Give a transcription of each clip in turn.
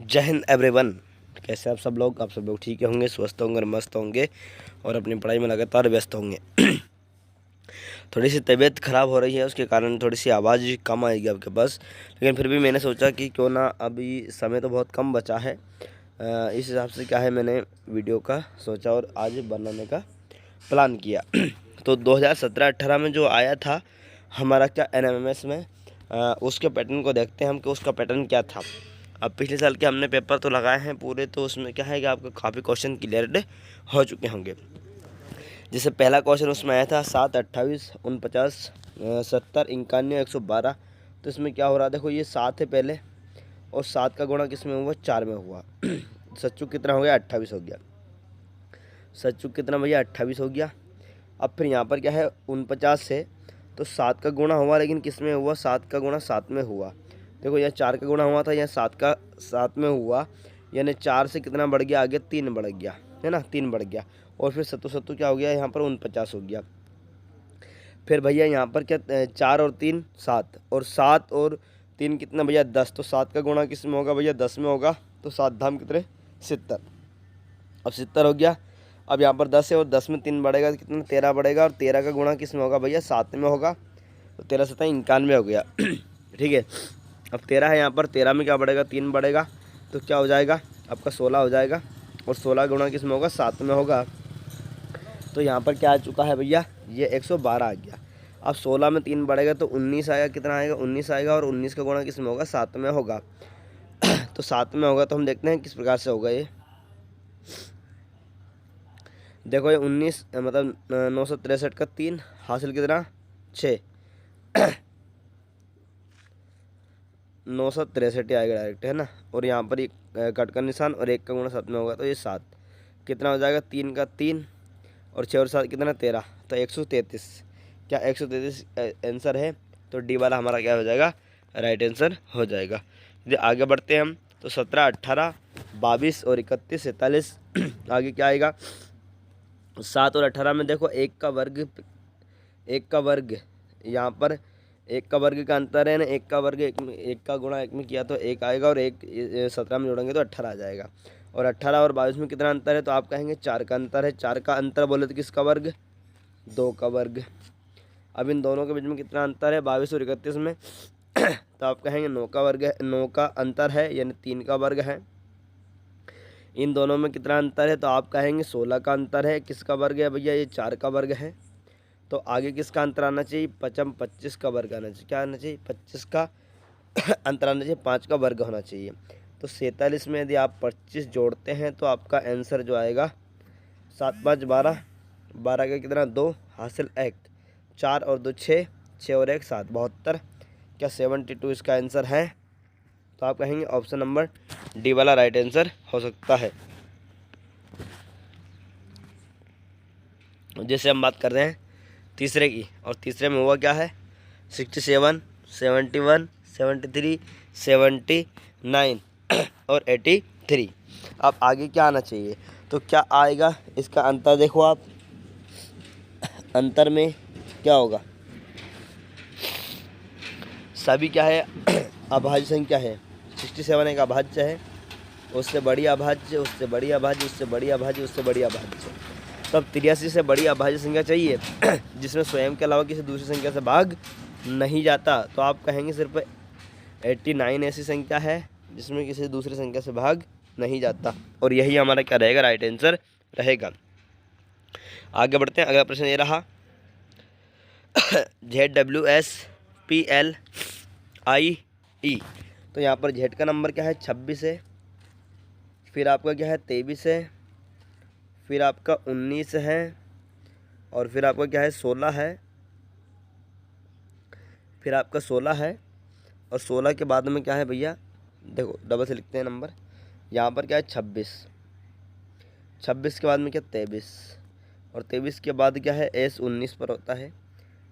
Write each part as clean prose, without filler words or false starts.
जय हिंद एवरीवन। कैसे आप सब लोग ठीक होंगे, स्वस्थ होंगे और मस्त होंगे और अपनी पढ़ाई में लगातार व्यस्त होंगे। थोड़ी सी तबीयत ख़राब हो रही है, उसके कारण थोड़ी सी आवाज़ कम आएगी आपके पास, लेकिन फिर भी मैंने सोचा कि क्यों ना, अभी समय तो बहुत कम बचा है, इस हिसाब से क्या है, मैंने वीडियो का सोचा और आज बनाने का प्लान किया। तो 2017-18 में जो आया था हमारा क्या NMMS में, उसके पैटर्न को देखते हैं हम कि उसका पैटर्न क्या था। अब पिछले साल के हमने पेपर तो लगाए हैं पूरे, तो उसमें क्या है कि आपको काफ़ी क्वेश्चन क्लियर हो चुके होंगे। जैसे पहला क्वेश्चन उसमें आया था 7, 28, 49, 70, 51, 112। तो इसमें क्या हो रहा है, देखो ये 7 है पहले, और 7 का गुणा किस में हुआ, 4 में हुआ। सच्चू कितना हो गया, 28 हो गया। सच्चू कितना भैया, 28 हो गया। अब फिर यहाँ पर क्या है, 49 से तो 7 का गुणा हुआ, लेकिन किस में हुआ, 7 का गुणा 7 में हुआ। देखो यहाँ 4 का गुणा हुआ था, यहाँ 7 का 7 में हुआ, यानी 4 से कितना बढ़ गया आगे, 3 बढ़ गया, है ना, 3 बढ़ गया। और फिर सत्तू सत्तू क्या हो गया, यहाँ पर 49 हो गया। फिर भैया यहाँ पर क्या, 4 और 3 7, और 7 और 3 कितना भैया, 10। तो 7 का गुणा किस में होगा भैया, 10 में होगा। तो 7 धाम कितने, 70। अब 70 हो गया। अब यहाँ पर 10 है और 10 में 3 बढ़ेगा तो कितना, 13 बढ़ेगा। और 13 का गुणा किस में होगा भैया, 7 में होगा। तो 13 7 91 हो गया। ठीक है। अब 13 है यहाँ पर, 13 में क्या बढ़ेगा, 3 बढ़ेगा, तो क्या हो जाएगा आपका 16 हो जाएगा। और 16 गुणा किस में होगा, 7 में होगा। तो यहाँ पर क्या आ चुका है भैया, ये 112 आ गया। अब 16 में 3 बढ़ेगा तो 19 आएगा, कितना आएगा, 19 आएगा। और 19 का गुणा किस में होगा, 7 में होगा। तो 7 में होगा, तो हम देखते हैं किस प्रकार से होगा ये। देखो ये 19 मतलब 963 का 3 हासिल कितना, 6। 963 आएगा डायरेक्ट, है ना। और यहाँ पर एक कट का निशान और 1 का गुणा 7 में होगा, तो ये 7 कितना हो जाएगा, 3 का 3 और 6 और 7 कितना, 13। तो 133, क्या 133 आंसर है। तो डी वाला हमारा क्या हो जाएगा, राइट आंसर हो जाएगा। यदि आगे बढ़ते हैं हम, तो 17, 18, 22 और 31, 47। आगे क्या आएगा, 7 और 18 में देखो 1 का वर्ग, 1 का वर्ग, यहाँ पर 1 का वर्ग का अंतर है ना, 1 का वर्ग 1 का गुणा 1 में किया तो 1 आएगा, और 1 17 में जोड़ेंगे तो 18 आ जाएगा। और 18 और 22 में कितना अंतर है, तो आप कहेंगे 4 का अंतर है। 4 का अंतर बोले तो किसका वर्ग, 2 का वर्ग। अब इन दोनों के बीच में कितना अंतर है, 22 और 31 में, तो आप कहेंगे 9 का वर्ग है, 9 का अंतर है, यानी 3 का वर्ग है। इन दोनों में कितना अंतर है, तो आप कहेंगे 16 का अंतर है। किसका वर्ग है भैया, ये 4 का वर्ग है। तो आगे किसका अंतर आना चाहिए, 25 का वर्ग आना चाहिए। क्या आना चाहिए, 25 का अंतर आना चाहिए, 5 का वर्ग होना चाहिए। तो 47 में यदि आप 25 जोड़ते हैं तो आपका आंसर जो आएगा, 7 5 12, 12 का कितना, 2 हासिल 1, 4 और 2 6, 6 और 1 7, 72। क्या 72 इसका आंसर है। तो आप कहेंगे ऑप्शन नंबर डी वाला राइट आंसर हो सकता है। जैसे हम बात कर रहे हैं तीसरे की, और तीसरे में हुआ क्या है, 67, 71, 73, 79 और 83। अब आगे क्या आना चाहिए, तो क्या आएगा इसका अंतर, देखो आप अंतर में क्या होगा, सभी क्या है अभाज्य संख्या है। 67 एक अभाज्य है, उससे बड़ी अभाज्य, उससे बड़ी अभाज्य, उससे बड़ी अभाज्य, उससे बड़ी अभाज्य। तो अब 83 से बड़ी अभाज्य संख्या चाहिए जिसमें स्वयं के अलावा किसी दूसरी संख्या से भाग नहीं जाता। तो आप कहेंगे सिर्फ 89 ऐसी संख्या है जिसमें किसी दूसरी संख्या से भाग नहीं जाता, और यही हमारा क्या रहेगा, राइट आंसर रहेगा। आगे बढ़ते हैं, अगला प्रश्न ये रहा। ZWSPLIE। तो यहाँ पर Z का नंबर क्या है, 26 है। फिर आपका क्या है, 23 है। फिर आपका 19 है। और फिर आपका क्या है, 16 है। फिर आपका 16 है। और 16 के बाद में क्या है भैया, देखो डबल से लिखते हैं नंबर। यहाँ पर क्या है, 26। 26 के बाद में क्या, 23। और 23 के बाद क्या है, S 19 पर होता है,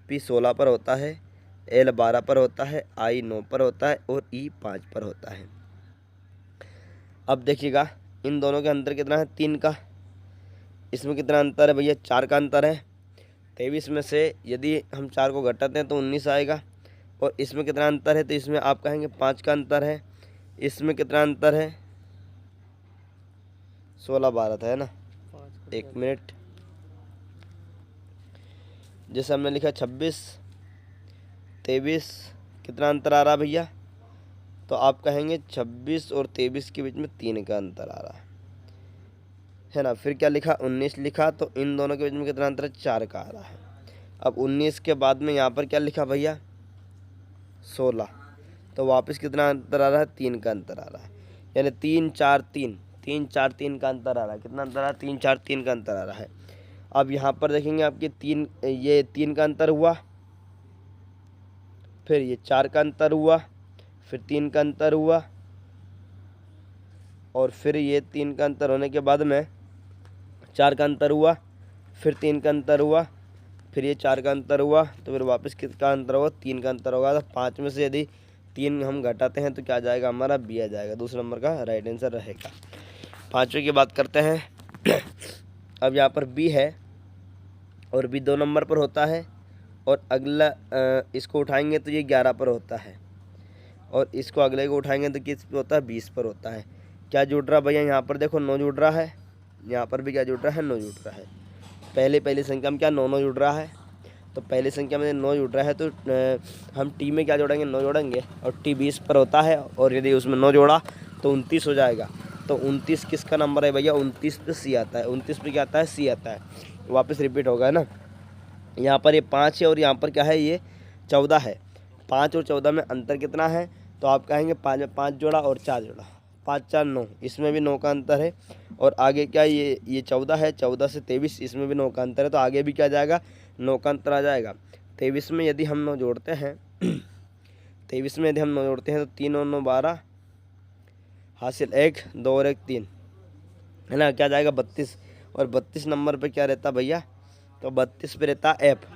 P 16 पर होता है, L 12 पर होता है, I 9 पर होता है, और E 5 पर होता है। अब देखिएगा इन दोनों के अंतर कितना है, 3 का। इसमें कितना अंतर है भैया, 4 का अंतर है। 23 में से यदि हम 4 को घटाते हैं तो 19 आएगा। और इसमें कितना अंतर है, तो इसमें आप कहेंगे 5 का अंतर है। इसमें कितना अंतर है, 16 12 था, है ना। एक मिनट, जैसे हमने लिखा 26 23, कितना अंतर आ रहा भैया? तो आप कहेंगे 26 और 23 के बीच में 3 का अंतर आ रहा है ना। फिर क्या लिखा? 19 लिखा, तो इन दोनों के बीच में कितना अंतर है? 4 का आ रहा है। अब 19 के बाद में यहाँ पर क्या लिखा भैया? 16, तो वापस कितना अंतर आ रहा है? 3 का अंतर आ रहा है, यानी 3 4 3, 3 4 3 का अंतर आ रहा है। कितना अंतर आ रहा है? 3 4 3 का अंतर आ रहा है। अब यहाँ पर देखेंगे आपके 3, ये 3 का अंतर हुआ, फिर ये 4 का अंतर हुआ, फिर 3 का अंतर हुआ, और फिर ये 3 का अंतर होने के बाद में 4 का अंतर हुआ, फिर 3 का अंतर हुआ, फिर ये 4 का अंतर हुआ, तो फिर वापस किसका अंतर होगा? 3 का अंतर होगा। तो 5 में से यदि 3 हम घटाते हैं तो क्या आ जाएगा? हमारा बी आ जाएगा। दूसरे नंबर का राइट आंसर रहेगा। 5वें की बात करते हैं। अब यहाँ पर बी है और बी 2 नंबर पर होता है, और अगला इसको उठाएंगे तो ये 11 पर होता है, और इसको अगले को उठाएंगे तो किस पर होता है? 20 पर होता है। क्या जुड़ रहा भैया? यहाँ पर देखो 9 जुड़ रहा है, यहाँ पर भी क्या जुड़ रहा है? 9 जुड़ रहा है। पहली संख्या में क्या 9 9 जुड़ रहा है, तो पहली संख्या में 9 जुड़ रहा है, तो हम टी में क्या जोड़ेंगे? 9 जोड़ेंगे, और टी 20 पर होता है, और यदि उसमें 9 जोड़ा तो 29 हो जाएगा। तो 29 किसका नंबर है भैया? 29 पे सी आता है। 29 पे क्या आता है? सी आता है। वापस रिपीट होगा, है ना। यहाँ पर ये 5 है और यहाँ पर क्या है? ये 14 है। 5 और 14 में अंतर कितना है? तो आप कहेंगे 5 में 5 जोड़ा और 4 जोड़ा, 5 4 9, इसमें भी 9 का अंतर है। और आगे क्या? ये 14 है, 14 से 23, इसमें भी 9 का अंतर है, तो आगे भी क्या जाएगा? 9 का अंतर आ जाएगा। 23 में यदि हम 9 जोड़ते हैं 23 में यदि हम 9 जोड़ते हैं तो 3 और 9 12, हासिल 1 2 और 1 3, है ना। क्या जाएगा? 32। और 32 नंबर पे क्या रहता भैया? तो 32 पे रहता एफ।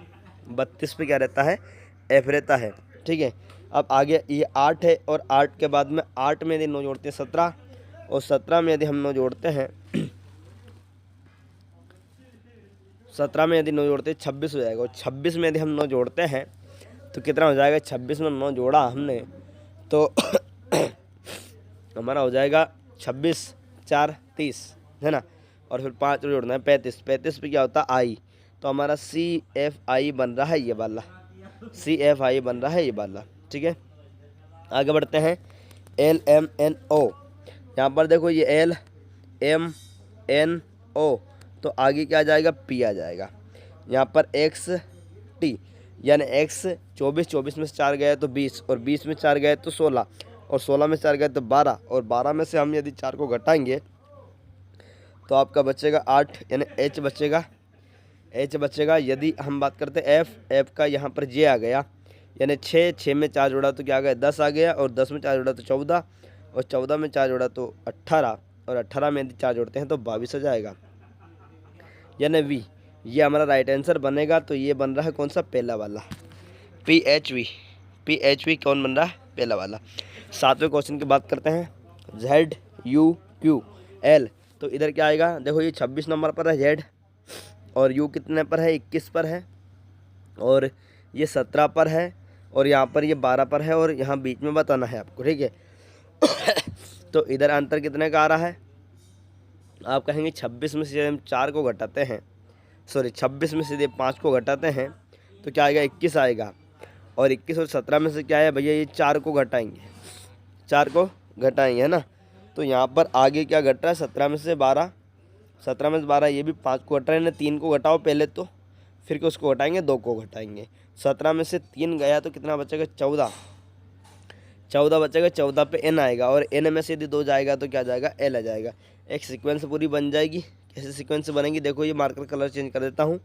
32 पे क्या रहता है? एफ रहता है। ठीक है। अब आगे ये 8 है, और 8 के बाद में 8 में यदि 9 जोड़ते हैं 17, और 17 में यदि हम 9 जोड़ते हैं 17 में यदि 9 जोड़ते हैं 26 हो जाएगा, और 26 में यदि हम 9 जोड़ते हैं तो कितना हो जाएगा? 26 में 9 जोड़ा हमने तो हमारा हो जाएगा 26 4 30, है ना। और फिर 5 जोड़ना है 35। 35 पे क्या होता है? आई। तो हमारा सी एफ आई बन रहा है ये वाला, सी एफ आई बन रहा है ये वाला। ठीक है, आगे बढ़ते हैं। एल एम एन ओ, यहाँ पर देखो ये एल एम एन ओ, तो आगे क्या आ जाएगा? पी आ जाएगा। यहाँ पर एक्स टी, यानी एक्स 24, 24 में से 4 गए तो 20, और 20 में 4 गए तो 16, और 16 में 4 गए तो 12, और 12 में से हम यदि 4 को घटाएंगे तो आपका बचेगा 8, यानी एच बचेगा। एच बचेगा। यदि हम बात करते हैं एफ, एफ का यहाँ पर जे आ गया, यानी 6, 6 में 4 जोड़ा तो क्या आ गया? 10 आ गया, और 10 में 4 जोड़ा तो 14, और 14 में 4 जोड़ा तो 18, और 18 में यदि 4 जोड़ते हैं तो 22 आ जाएगा, यानी वी। ये हमारा राइट आंसर बनेगा। तो ये बन रहा है कौन सा? पहला वाला, P H we. P H we कौन बन रहा है? पहला वाला। 7वें क्वेश्चन की बात करते हैं। जेड यू क्यू एल, तो इधर क्या आएगा? देखो ये 26 नंबर पर है जेड, और यू कितने पर है? 21 पर है, और ये 17 पर है, और यहाँ पर ये 12 पर है, और यहाँ बीच में बताना है आपको। ठीक है। तो इधर अंतर कितने का आ रहा है? आप कहेंगे 26 में से हम 4 को घटाते हैं, सॉरी 26 में से 5 को घटाते हैं तो क्या आएगा? 21 आएगा। और 21 और 17 में से क्या है भैया? ये 4 को घटाएंगे, 4 को घटाएंगे, है ना। तो यहाँ पर आगे क्या घट रहा है? 17 में से 12, 17 में से 12, ये भी 5 को घटा रहे हैं। 3 को घटाओ पहले, तो फिर के उसको घटाएंगे, 2 को घटाएंगे। 17 में से 3 गया तो कितना बचेगा? 14, 14 बचेगा। 14 पे एन आएगा, और एन में से यदि 2 जाएगा तो क्या जाएगा? एल आ जाएगा। एक सीक्वेंस पूरी बन जाएगी। कैसे सीक्वेंस बनेगी? देखो ये मार्कर कलर चेंज कर देता हूँ।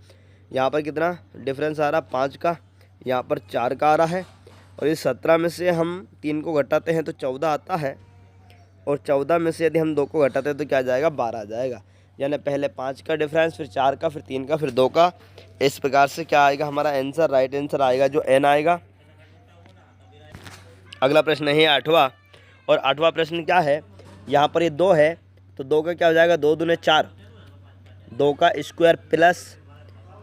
यहाँ पर कितना डिफरेंस आ रहा? 5 का, यहाँ पर 4 का आ रहा है, और ये 17 में से हम 3 को घटाते हैं तो 14 आता है, और 14 में से यदि हम 2 को घटाते हैं तो क्या जाएगा? 12 आ जाएगा। यानी पहले 5 का डिफरेंस, फिर 4 का, फिर 3 का, फिर 2 का। इस प्रकार से क्या आएगा हमारा आंसर? राइट आंसर आएगा जो एन आएगा। अगला प्रश्न है 8वां, और 8वां प्रश्न क्या है? यहाँ पर ये 2 है, तो 2 का क्या हो जाएगा? 2 दूने 4, 2 का स्क्वायर प्लस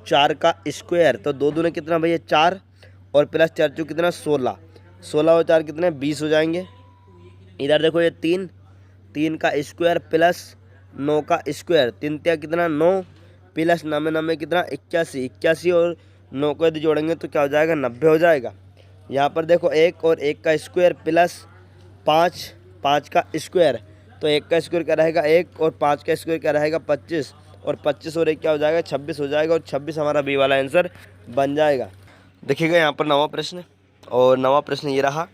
4 का स्क्वायर, तो 2 दूने कितना भैया? 4, और प्लस 4 जो कितना? 16, 16 और 4 कितने? 20 हो जाएंगे। इधर देखो ये 3, 3 का स्क्वायर प्लस 9 का स्क्वायर, 3 तिया कितना 9 प्लस 9 कितना 81, 81 और 9 को यदि जोड़ेंगे तो क्या हो जाएगा 90 हो जाएगा। यहाँ पर देखो 1 और 1 का स्क्वायर प्लस 5, 5 का स्क्वायर, तो 1 का स्क्वायर क्या रहेगा 1 और 5 का स्क्वायर क्या रहेगा 25, और 25 और 1 क्या हो जाएगा 26 हो जाएगा, और 26 हमारा बी वाला आंसर बन जाएगा। देखिएगा यहाँ पर 9वां प्रश्न, और 9वां प्रश्न ये रहा।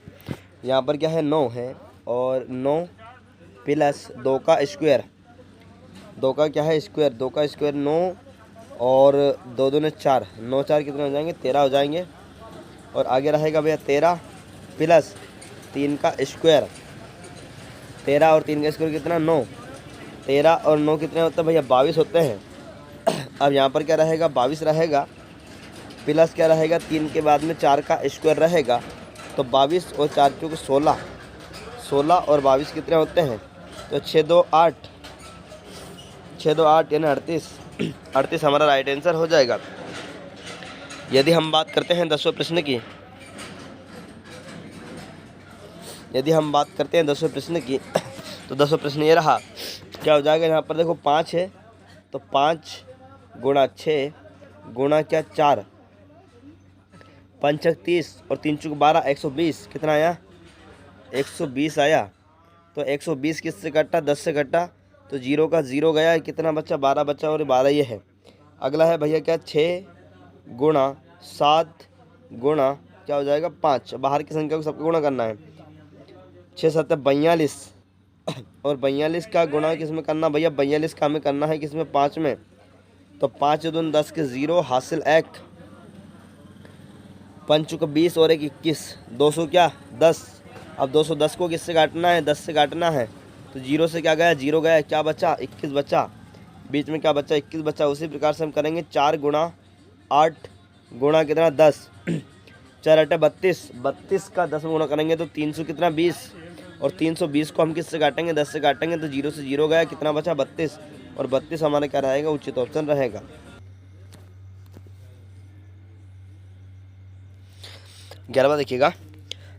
यहाँ पर क्या है 9 है और 9 प्लस 2 का स्क्वायर, 2 का क्या है स्क्वायर, 2 का स्क्वायर 9 और 2 दूने 4, 9 4 कितने हो जाएंगे 13 हो जाएंगे। और आगे रहेगा भैया 13 प्लस 3 का स्क्वायर, 13 और 3 का स्क्वायर कितना 9, 13 और 9 कितने होते हैं भैया 22 होते हैं। अब यहाँ पर क्या रहेगा 22 रहेगा, प्लस क्या रहेगा 3 के बाद में 4 का स्क्वायर रहेगा, तो 22 और 4 क्योंकि 16, 16 और 22 कितने होते हैं, तो 6 2 8, 6 2 8 यानी 38, 38 हमारा राइट आंसर हो जाएगा। यदि हम बात करते हैं 10वें प्रश्न की, यदि हम बात करते हैं 10वें प्रश्न की, तो 10वां प्रश्न ये रहा। क्या हो जाएगा यहाँ पर देखो 5 है, तो 5 गुणा 6 गुणा क्या 4, 5 30 और 3 चौक 12, 120 कितना आया 120 आया। तो 120 किससे कटा 10 से कटा, तो 0 का 0 गया, कितना बच्चा 12 बच्चा, और 12 ये है। अगला है भैया क्या 6 गुणा 7 गुणा क्या हो जाएगा 5, बाहर की संख्या को सबको गुणा करना है, 6 7 42, और 42 का गुणा किस में करना भैया 42 का हमें करना है किस में 5 में, तो 5 दून 10 के 0 हासिल 1, 5 का 20 और 1 21, 200 क्या 10। अब 210 को किससे काटना है 10 से काटना है, तो 0 से क्या गया 0 गया, क्या बचा 21 बचा, बीच में क्या बचा 21 बचा। उसी प्रकार से हम करेंगे 4 गुणा 8 गुणा कितना 10, 4 8 32, 32 का 10 में गुणा करेंगे तो 300 कितना 20, और 320 को हम किससे काटेंगे 10 से काटेंगे, तो 0 से 0 गया, कितना बचा 32, और 32 हमारा क्या रहेगा उचित ऑप्शन रहेगा। ग्यारहवां देखिएगा,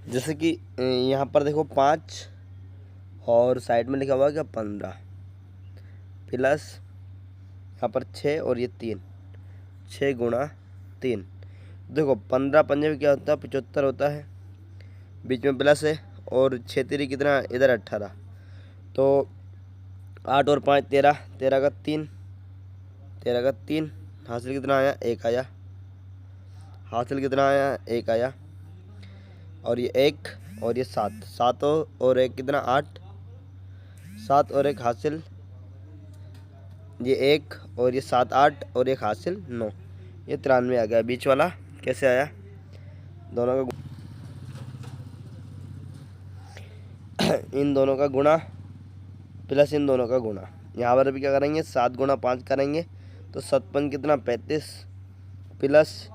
जैसे कि यहाँ पर देखो 5 और साइड में लिखा हुआ है क्या 15 प्लस यहाँ पर 6 और ये 3, 6 गुणा 3, देखो 15 पंजे में क्या होता है 75 होता है, बीच में प्लस है, और 6 3 कितना इधर 18, तो 8 और 5 13, 13 का 3, 13 का 3 हासिल कितना आया 1 आया, हासिल कितना आया 1 आया, और ये 1 और ये 7, 7 और 1 कितना 8, 7 और 1 हासिल, ये 1 और ये 7 8 और 1 हासिल 9, ये 93 आ गया। बीच वाला कैसे आया दोनों का इन दोनों का गुणा प्लस इन दोनों का गुणा, यहाँ पर भी क्या करेंगे 7 गुणा 5 करेंगे, तो 7 कितना 35 प्लस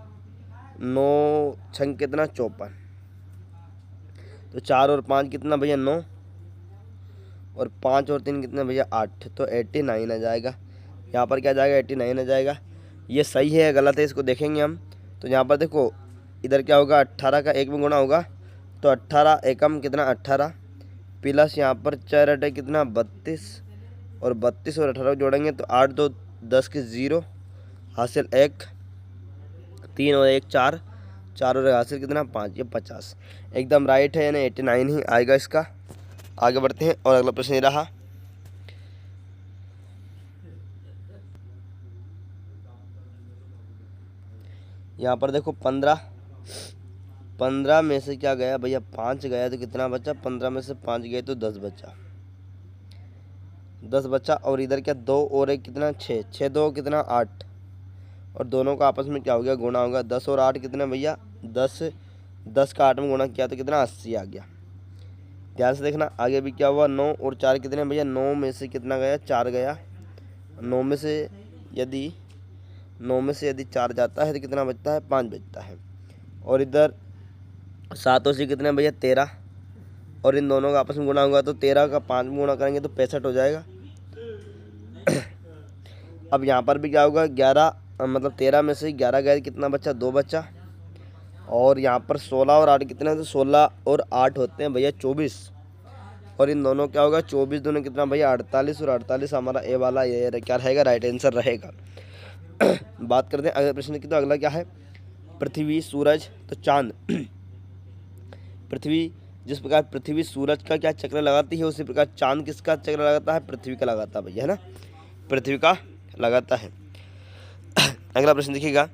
9 6 कितना 54, तो 4 और 5 कितना भैया 9, और 5 और 3 कितना भैया 8, तो 89 आ जाएगा। यहाँ पर क्या जाएगा 89 आ जाएगा। ये सही है या गलत है इसको देखेंगे हम। तो यहाँ पर देखो इधर क्या होगा 18 का 1 में गुणा होगा, तो 18 एकम कितना 18 प्लस यहाँ पर 4 8 कितना 32, और 32 और 18 जोड़ेंगे तो 8 2 10 के 0 हासिल 1, 3 और 1 4, 4 और 1 हासिल कितना 5, ये 50 एकदम राइट है, यानी 89 ही आएगा इसका। आगे बढ़ते हैं और अगला प्रश्न ये रहा। यहाँ पर देखो 15 में से क्या गया भैया 5 गया, तो कितना बचा 15 में से 5 गए तो 10 बचा, 10 बचा, और इधर क्या 2 और 1 कितना 6, 6 2 कितना 8, और दोनों का आपस में क्या हो गया गुणा होगा, 10 और 8 कितना भैया 10, 10 का 8 में गुणा किया तो कितना 80 आ गया। ध्यान से देखना आगे भी क्या हुआ 9 और 4 कितने भैया 9 में से कितना गया 4 गया, 9 में से यदि 4 जाता है तो कितना बचता है 5 बचता है, और इधर 7 और 6 कितने भैया 13, और इन दोनों का आपस में गुणा होगा तो 13 का 5 में गुणा करेंगे तो 65 हो जाएगा। अब यहाँ पर भी क्या होगा 11 मतलब 13 में से 11 गए कितना बच्चा 2 बच्चा, और यहाँ पर 16 और 8 कितने, तो 16 और 8 होते हैं भैया 24, और इन दोनों क्या होगा 24 दूनी कितना भैया 48 और 48 हमारा ए वाला ये क्या रहेगा राइट आंसर रहेगा। बात करते हैं अगले प्रश्न की। तो अगला क्या है पृथ्वी सूरज तो चांद। पृथ्वी जिस प्रकार पृथ्वी सूरज का क्या चक्र लगाती है उसी प्रकार चांद किसका चक्र लगाता है पृथ्वी का लगाता है भैया है ना, पृथ्वी का लगाता है। अगला प्रश्न देखिएगा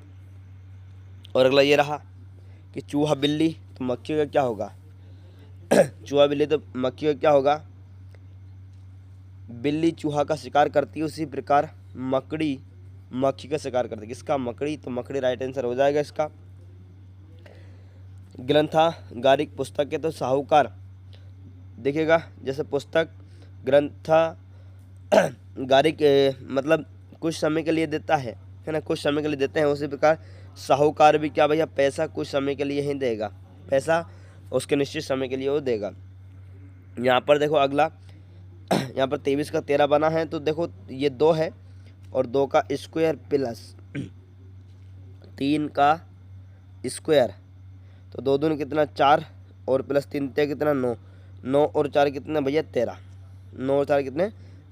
और अगला ये रहा कि चूहा बिल्ली तो मक्खी का क्या होगा। चूहा बिल्ली तो मक्खी का क्या होगा, बिल्ली चूहा का शिकार करती है उसी प्रकार मकड़ी मक्खी का शिकार करती है। किसका मकड़ी, तो मकड़ी राइट आंसर हो जाएगा इसका। ग्रंथागारिक पुस्तक के तो साहूकार देखिएगा जैसे पुस्तक ग्रंथागारिक मतलब कुछ समय के लिए देता है ना, कुछ समय के लिए देते हैं, उसी प्रकार साहूकार भी क्या भैया पैसा कुछ समय के लिए ही देगा, पैसा उसके निश्चित समय के लिए वो देगा। यहाँ पर देखो अगला यहाँ पर 23 का 13 बना है तो देखो ये 2 है और 2 का स्क्वायर प्लस 3 का स्क्वायर तो 2 दूनी कितना 4 और प्लस 3 कितना 9, 9 और 4 कितने भैया 13, 9 और 4 कितने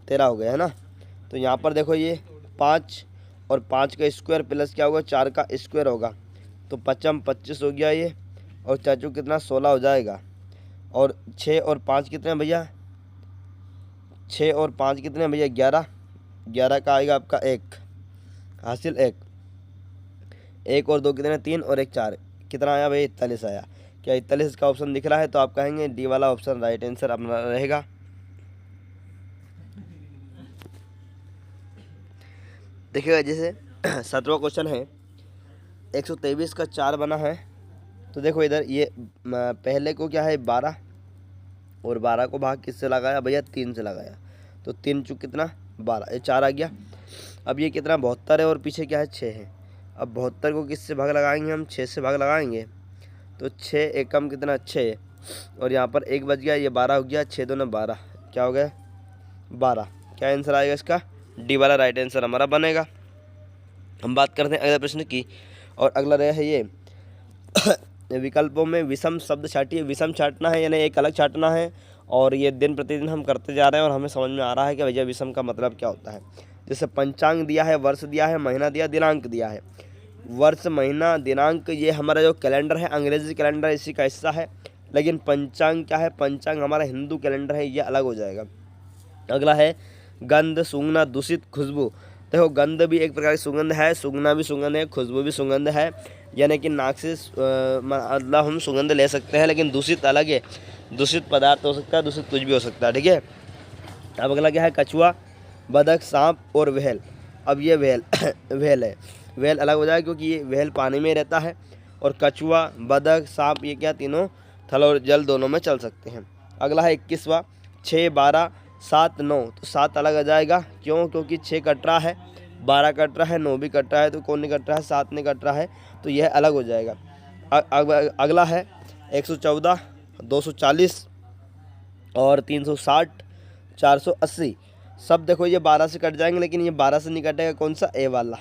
13 हो गए है ना। तो यहाँ पर देखो ये 5 और 5 का स्क्वायर प्लस क्या होगा 4 का स्क्वायर होगा तो 5 25 हो गया ये और चाचू कितना 16 हो जाएगा। और 6 और 5 कितने भैया 6 और 5 कितने भैया 11, 11 का आएगा आपका 1 हासिल 1 और 2 कितने 3 और 1 4 कितना आया भाई 41 आया। क्या 41 का ऑप्शन दिख रहा है तो आप कहेंगे डी वाला ऑप्शन राइट आंसर अपना रहेगा। देखिएगा जैसे 17वां क्वेश्चन है 123 का 4 बना है तो देखो इधर ये पहले को क्या है 12 और 12 को भाग किससे लगाया भैया 3 से लगाया तो 3 चुक कितना 12 ये 4 आ गया। अब ये कितना 72 है और पीछे क्या है 6 है। अब 72 को किससे भाग लगाएंगे हम 6 से भाग लगाएंगे तो 6 एकम कितना 6 और यहाँ पर 1 बच गया ये 12 हो गया 6 दूना 12 क्या हो गया 12। क्या आंसर आएगा इसका डी वाला राइट आंसर हमारा बनेगा। हम बात करते हैं अगले प्रश्न की और अगला रहा है ये विकल्पों में विषम शब्द छाटिए। विषम छाटना है यानी एक अलग छाटना है और ये दिन प्रतिदिन हम करते जा रहे हैं और हमें समझ में आ रहा है कि भैया विषम का मतलब क्या होता है। जैसे पंचांग दिया है, वर्ष दिया है, महीना दिया, दिनांक दिया है। वर्ष महीना दिनांक ये हमारा जो कैलेंडर है अंग्रेजी कैलेंडर इसी का हिस्सा है, लेकिन पंचांग क्या है पंचांग हमारा हिंदू कैलेंडर है, ये अलग हो जाएगा। अगला है गंध, सूंघना, दूषित, खुशबू। देखो गंध भी एक प्रकार की सुगंध है, सूंघना भी सुगंध है, खुशबू भी सुगंध है, यानी कि नाक से मतलब हम सुगंध ले सकते हैं, लेकिन दूषित अलग है, दूषित पदार्थ हो सकता है, दूषित कुछ भी हो सकता है। ठीक है। अब अगला क्या है कछुआ, बदक, सांप और व्हेल। अब ये व्हेल है, व्हेल अलग हो जाएगा क्योंकि ये व्हेल पानी में रहता है और कछुआ, बदक, सांप ये क्या तीनों थल और जल दोनों में चल सकते हैं। अगला है 21वां 6, 12, 7, 9 तो 7 अलग आ जाएगा क्यों, क्योंकि 6 कट रहा है, 12 कट रहा है, 9 भी कट रहा है, तो कौन नहीं कट रहा है 7 नहीं कट रहा है, तो यह अलग हो जाएगा। अगला है 114, 240 और 360, 480। सब देखो ये 12 से कट जाएंगे, लेकिन ये 12 से नहीं कटेगा, कौन सा ए वाला,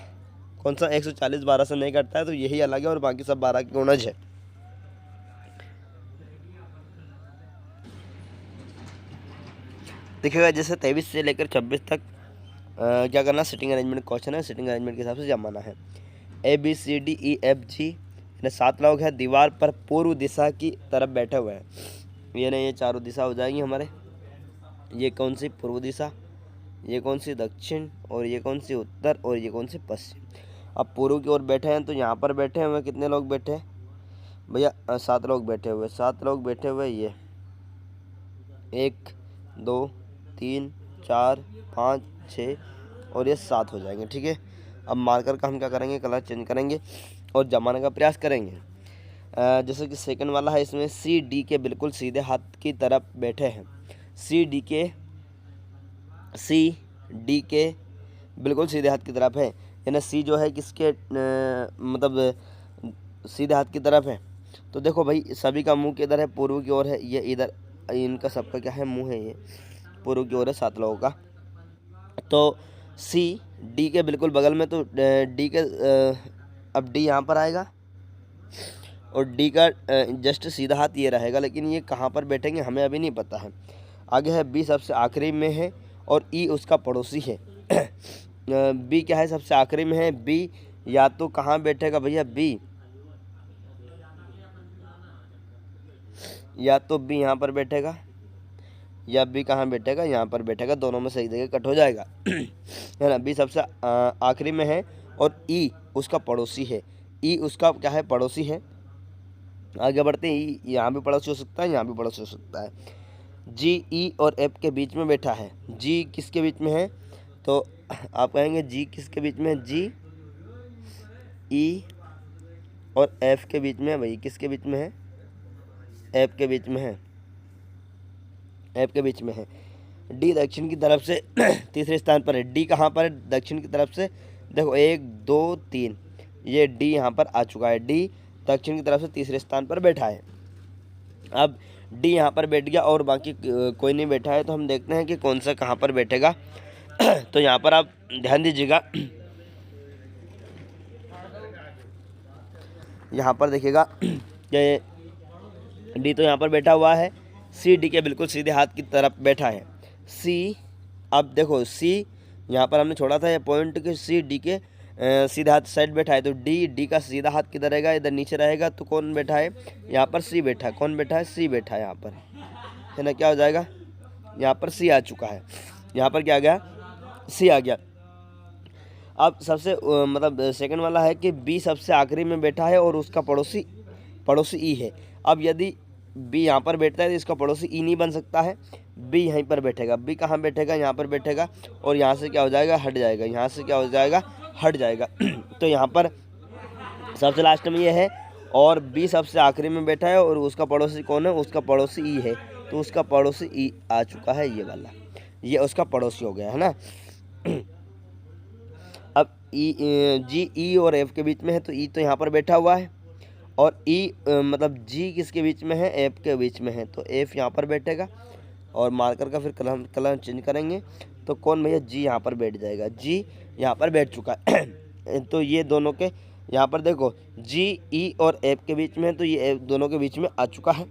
कौन सा 140 12 से नहीं कटता है, तो यही अलग है और बाकी सब 12 के गुणज है। देखिएगा जैसे 23 से लेकर 26 तक क्या करना, सिटिंग अरेंजमेंट क्वेश्चन है, सिटिंग अरेंजमेंट के हिसाब से जमाना है। ABCDEFG 7 लोग हैं, दीवार पर पूर्व दिशा की तरफ बैठे हुए हैं, ये चारों दिशा हो जाएंगी हमारे। ये कौन सी पूर्व दिशा, ये कौन सी दक्षिण और ये कौन सी उत्तर और ये कौन सी पश्चिम। अब पूर्व की ओर बैठे हैं तो यहाँ पर बैठे हुए कितने लोग बैठे हैं भैया 7 लोग बैठे हुए, 7 लोग बैठे हुए, ये 1 2 3 4 5 6 और ये 7 हो जाएंगे। ठीक है। अब मार्कर का हम क्या करेंगे, कलर चेंज करेंगे और जमाने का प्रयास करेंगे। जैसे कि सेकंड वाला है, इसमें CD के बिल्कुल सीधे हाथ की तरफ बैठे हैं, CD के बिल्कुल सीधे हाथ की तरफ है, यानी C जो है किसके मतलब सीधे हाथ की तरफ है। तो देखो भाई सभी का मुंह किधर है, पूर्व की ओर है, ये इधर इनका सबका क्या है मुंह है, ये पूर्व की ओर है 7 लोगों का। तो CD के बिल्कुल बगल में, तो D के अब D यहाँ पर आएगा और D का जस्ट सीधा हाथ ये रहेगा, लेकिन ये कहाँ पर बैठेंगे हमें अभी नहीं पता है। आगे है बी सबसे आखिरी में है और ई उसका पड़ोसी है। बी क्या है, सबसे आखिरी में है। बी या तो कहाँ बैठेगा भैया, बी या तो बी यहाँ पर बैठेगा या बी कहाँ बैठेगा, यहाँ पर बैठेगा। दोनों में सही जगह कट हो जाएगा। है ना। बी सबसे आखिरी में है और ई उसका पड़ोसी है। ई उसका क्या है, पड़ोसी है। आगे बढ़ते हैं। ई यहाँ भी पड़ोसी हो सकता है, यहाँ भी पड़ोसी हो सकता है। जी ई और एफ के बीच में बैठा है। जी किसके बीच में है, तो आप कहेंगे जी किसके बीच में है, जी ई और एफ के बीच में है। भाई किसके बीच में है, एफ के बीच में है, एफ के बीच में है। डी दक्षिण की तरफ से तीसरे स्थान पर है। डी कहाँ पर है, दक्षिण की तरफ से। देखो 1 2 3, ये डी यहाँ पर आ चुका है। डी दक्षिण की तरफ से तीसरे स्थान पर बैठा है। अब डी यहाँ पर बैठ गया और बाकी कोई नहीं बैठा है, तो हम देखते हैं कि कौन सा कहाँ पर बैठेगा। तो यहाँ पर आप ध्यान दीजिएगा, यहाँ पर देखिएगा कि डी तो यहाँ पर बैठा हुआ है। सी डी के बिल्कुल सीधे हाथ की तरफ बैठा है। सी, अब देखो सी यहाँ पर हमने छोड़ा था ये पॉइंट कि सी डी के सीधे हाथ साइड बैठा है, तो डी का सीधा हाथ किधर रहेगा, इधर नीचे रहेगा। तो कौन बैठा है यहाँ पर, सी बैठा है। कौन बैठा है, सी बैठा है यहाँ पर, है ना। क्या हो जाएगा, यहाँ पर सी आ चुका है। यहाँ पर क्या आ गया, सी आ गया। अब सबसे मतलब सेकंड वाला है कि बी सबसे आखिरी में बैठा है और उसका पड़ोसी ई है। अब यदि बी यहाँ पर बैठता है तो इसका पड़ोसी ई नहीं बन सकता है। बी यहीं पर बैठेगा। बी कहाँ बैठेगा, यहाँ पर बैठेगा और यहाँ से क्या हो जाएगा, हट जाएगा। यहाँ से क्या हो जाएगा, हट जाएगा। तो यहाँ पर सबसे लास्ट में ये है और बी सबसे आखिरी में बैठा है और उसका पड़ोसी कौन है, उसका पड़ोसी ई है। तो उसका पड़ोसी ई आ चुका है, ये वाला, ये उसका पड़ोसी हो गया, है ना। अब जी ई और एफ के बीच में है, तो ई तो यहाँ पर बैठा हुआ है और ई मतलब जी किसके बीच में है, एफ के बीच में है। तो एफ यहाँ पर बैठेगा और मार्कर का फिर कलर चेंज करेंगे तो कौन भैया, जी यहाँ पर बैठ जाएगा। जी यहाँ पर बैठ चुका है। तो ये दोनों के यहाँ पर देखो जी ई और एफ के बीच में है, तो ये एफ दोनों के बीच में आ चुका है।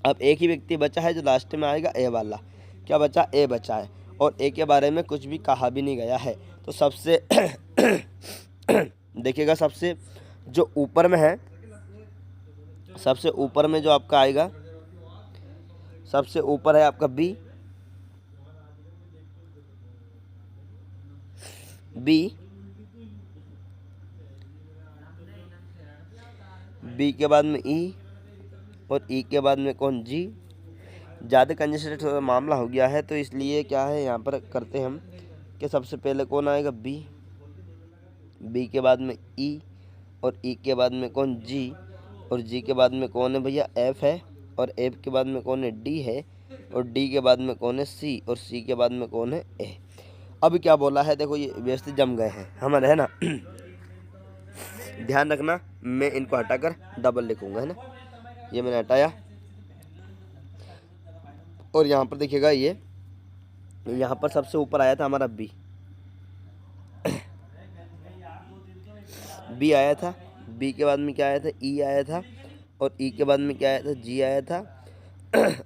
अब एक ही व्यक्ति बचा है जो लास्ट में आएगा, ए वाला। क्या बचा, ए बचा है और ए के बारे में कुछ भी कहा भी नहीं गया है। तो सबसे देखिएगा, सबसे जो ऊपर में है, सबसे ऊपर में जो आपका आएगा, सबसे ऊपर है आपका बी। बी के बाद में ई और ई के बाद में कौन, जी। ज़्यादा कंजेस्टेड थोड़ा मामला हो गया है, तो इसलिए क्या है यहाँ पर करते हैं हम कि सबसे पहले कौन आएगा, बी के बाद में ई और ई के बाद में कौन, जी। और जी के बाद में कौन है भैया, एफ है। और एफ के बाद में कौन है, डी है। और डी के बाद में कौन है, सी। और सी के बाद में कौन है, ए। अब क्या बोला है, देखो ये व्यवस्थित जम गए हैं हमारे, है ना। ध्यान रखना, मैं इनको हटाकर डबल लिखूंगा, है ना। ये मैंने हटाया और यहाँ पर देखिएगा, ये यहाँ पर सबसे ऊपर आया था हमारा बी। बी आया था। बी के बाद में क्या आया था, ई आया था। और ई के बाद में क्या आया था, जी आया था।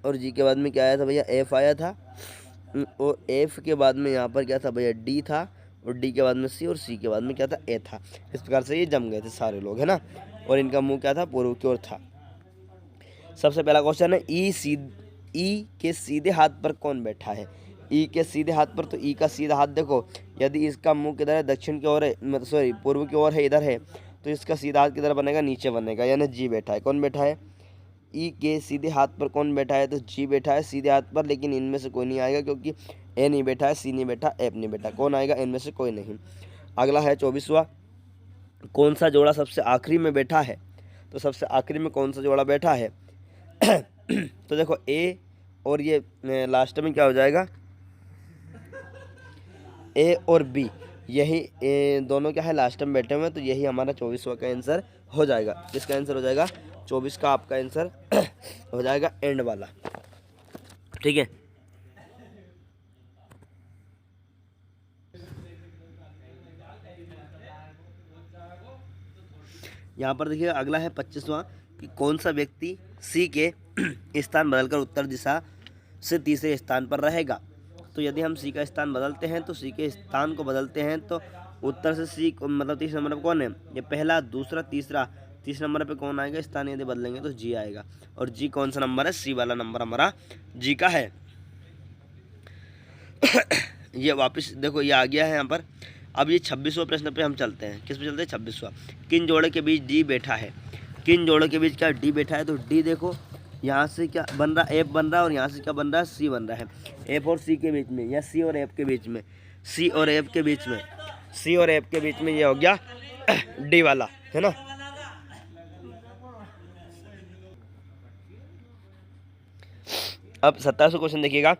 और जी के बाद में क्या आया था भैया, एफ आया था। और एफ के बाद में यहाँ पर क्या था भैया, डी था। और डी के बाद में सी और सी के बाद में क्या था, ए था। इस प्रकार से ये जम गए थे सारे लोग, है ना। और इनका मुंह क्या था, पूर्व की ओर था। सबसे पहला क्वेश्चन है, ई के सीधे हाथ पर कौन बैठा है। ई के सीधे हाथ पर, तो ई का सीधा हाथ देखो, यदि इसका मुंह किधर है, दक्षिण की ओर है, मतलब सॉरी पूर्व की ओर है, इधर है, तो इसका सीधा हाथ किधर बनेगा, नीचे बनेगा, यानी जी बैठा है। कौन बैठा है, ई के सीधे हाथ पर कौन बैठा है, तो जी बैठा है सीधे हाथ पर। लेकिन इनमें से कोई नहीं आएगा क्योंकि ए नहीं बैठा है, सी नहीं बैठा, एफ नहीं बैठा। कौन आएगा, इनमें से कोई नहीं। अगला है 24वां, कौन सा जोड़ा सबसे आखिरी में बैठा है। तो सबसे आखिरी में कौन सा जोड़ा बैठा है। तो देखो ए और ये लास्ट में क्या हो जाएगा, ए और बी, यही दोनों क्या है, लास्ट में बैठे हुए हैं। तो यही हमारा 24वां का आंसर हो जाएगा। किसका आंसर हो जाएगा, 24 का आपका आंसर हो जाएगा एंड वाला, ठीक है। यहाँ पर देखिए अगला है 25वां कि कौन सा व्यक्ति सी के स्थान बदलकर उत्तर दिशा से तीसरे स्थान पर रहेगा। तो यदि हम सी का स्थान बदलते हैं तो सी के स्थान को बदलते हैं तो उत्तर से सी मतलब तीसरे नंबर पर कौन है, ये पहला, दूसरा, तीसरा, तीसरे नंबर पे कौन आएगा, स्थान यदि बदलेंगे तो जी आएगा। और जी कौन सा नंबर है, सी वाला नंबर हमारा जी का है। ये वापस देखो ये आ गया है यहाँ पर। अब ये 26वां प्रश्न पे हम चलते हैं। किस पे चलते हैं, 26वां। किन जोड़े के बीच डी बैठा है, किन जोड़ों के बीच क्या डी बैठा है। तो डी देखो यहाँ से क्या बन रहा है, एफ बन रहा है, और यहाँ से क्या बन रहा है, सी बन रहा है। एफ और सी के बीच में या सी और एफ के बीच में, सी और एफ के बीच में, सी और एफ के बीच में ये हो गया डी वाला, है ना। अब 27वां क्वेश्चन देखिएगा।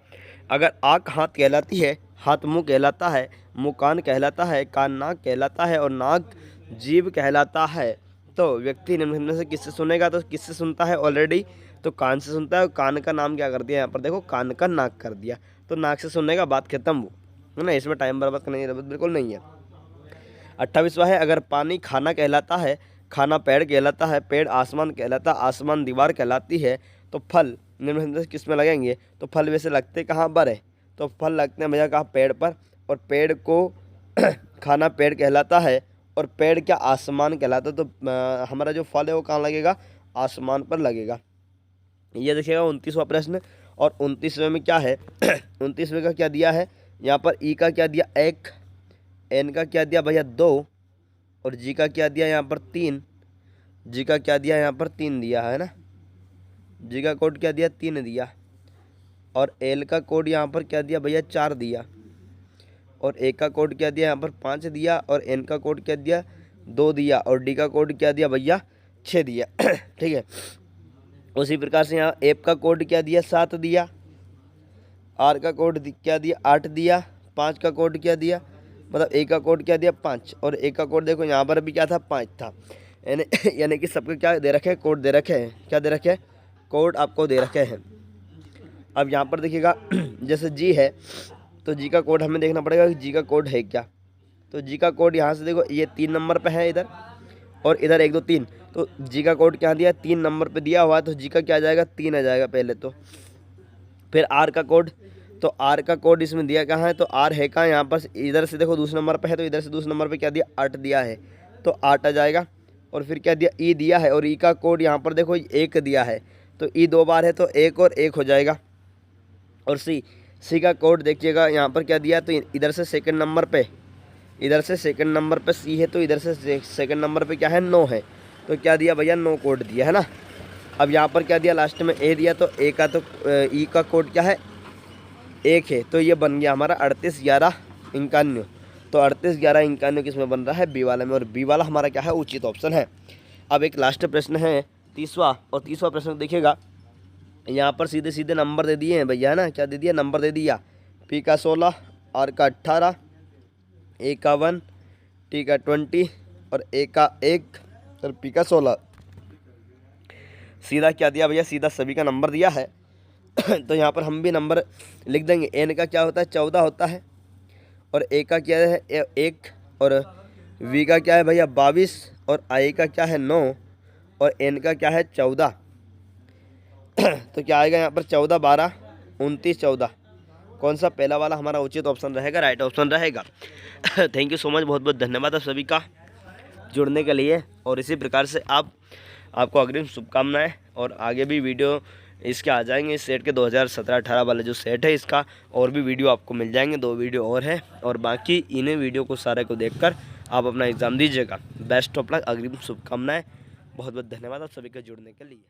अगर आँख हाथ कहलाती है, हाथ मुंह कहलाता है, मुंह कान कहलाता है, कान नाक कहलाता है और नाक जीभ कहलाता है, तो व्यक्ति निम्न में से किससे सुनेगा। तो किससे सुनता है ऑलरेडी, तो कान से सुनता है। कान का नाम क्या कर दिया यहाँ पर, देखो कान का नाक कर दिया, तो नाक से सुनेगा, बात खत्म वो, है ना। इसमें टाइम बर्बाद करने की जरूरत बिल्कुल नहीं है। 28वां है। अगर पानी खाना कहलाता है, खाना पेड़ कहलाता है, पेड़ आसमान कहलाता, आसमान दीवार कहलाती है, तो फल निम्न में से किस में लगेंगे। तो फल वैसे लगते कहाँ पर है, तो फल लगते हैं भैया कहाँ, पेड़ पर, और पेड़ को खाना पेड़ कहलाता है और पेड़ क्या आसमान कहलाता है। तो हमारा जो फल है वो कहाँ लगेगा, आसमान पर लगेगा। ये देखिएगा 29वां प्रश्न। और 29वें में क्या है 29वें का क्या दिया है यहाँ पर, ई का क्या दिया 1, एन का क्या दिया भैया 2, और जी का क्या दिया यहाँ पर 3, जी का क्या दिया यहाँ पर 3 दिया है ना, जी का कोड क्या दिया 3 दिया, और एल का कोड यहाँ पर क्या दिया भैया 4 दिया, और ए का कोड क्या दिया यहाँ पर 5 दिया, और एन का कोड क्या दिया 2 दिया, और डी का कोड क्या दिया भैया 6 दिया। ठीक है। उसी प्रकार से यहाँ एफ का कोड क्या दिया 7 दिया, आर का कोड क्या दिया 8 दिया, 5 का कोड क्या दिया, मतलब ए का कोड क्या दिया 5, और ए का कोड देखो यहाँ पर भी क्या था 5 था। यानी कि सबके क्या दे रखे हैं, कोड दे रखे हैं, क्या दे रखे हैं, कोड आपको दे रखे हैं। अब यहाँ पर देखिएगा जैसे जी है तो जी का कोड हमें देखना पड़ेगा कि जी का कोड है क्या। तो जी का कोड यहाँ से देखो ये 3 नंबर पे है इधर, और इधर 1 2 3, तो जी का कोड क्या दिया 3 नंबर पे दिया हुआ है, तो जी का क्या आ जाएगा 3 आ जाएगा पहले तो। फिर आर का कोड, तो आर का कोड इसमें दिया कहाँ है, तो आर है कहाँ यहाँ पर, इधर से देखो दूसरे नंबर पर है, तो इधर से दूसरे नंबर पर क्या दिया 8 दिया है, तो 8 आ जाएगा। और फिर क्या दिया ई दिया है, और ई का कोड यहाँ पर देखो 1 दिया है, तो ई 2 बार है तो 1 और 1 हो जाएगा। और सी का कोड देखिएगा यहाँ पर क्या दिया, तो इधर से सेकंड नंबर पे, इधर से सेकंड नंबर पे सी है, तो इधर से सेकंड नंबर पे क्या है 9 है, तो क्या दिया भैया 9 कोड दिया है ना। अब यहाँ पर क्या दिया लास्ट में ए दिया, तो ए का तो ई का कोड क्या है 1 है, तो ये बन गया हमारा 38 11 51। तो 38 11 51 किस में बन रहा है, बी वाला में, और बी वाला हमारा क्या है उचित ऑप्शन है। अब एक लास्ट प्रश्न है 30वां, और 30वां प्रश्न देखिएगा। यहाँ पर सीधे सीधे नंबर दे दिए हैं भैया, है ना, क्या दे दिया, नंबर दे दिया, पी का 16, आर का 18, ए का 1, टी का 20 और ए का 1 और पी का 16। सीधा क्या दिया भैया, सीधा सभी का नंबर दिया है। तो यहाँ पर हम भी नंबर लिख देंगे। एन का क्या होता है 14 होता है, और ए का क्या है 1, और वी का क्या है भैया 22, और आई का क्या है 9, और एन का क्या है 14। तो क्या आएगा यहाँ पर 14 12 29 14, कौन सा पहला वाला हमारा उचित ऑप्शन रहेगा, राइट ऑप्शन रहेगा। थैंक यू सो मच, बहुत बहुत धन्यवाद आप सभी का जुड़ने के लिए। और इसी प्रकार से आपको अग्रिम शुभकामनाएं, और आगे भी वीडियो इसके आ जाएंगे। इस सेट के 2017-18 वाला जो सेट है इसका और भी वीडियो आपको मिल जाएंगे, 2 वीडियो और है, और बाकी इन्हें वीडियो को सारे को देखकर आप अपना एग्ज़ाम दीजिएगा। बेस्ट ऑफ लक, अग्रिम शुभकामनाएं, बहुत बहुत धन्यवाद आप सभी के जुड़ने के लिए।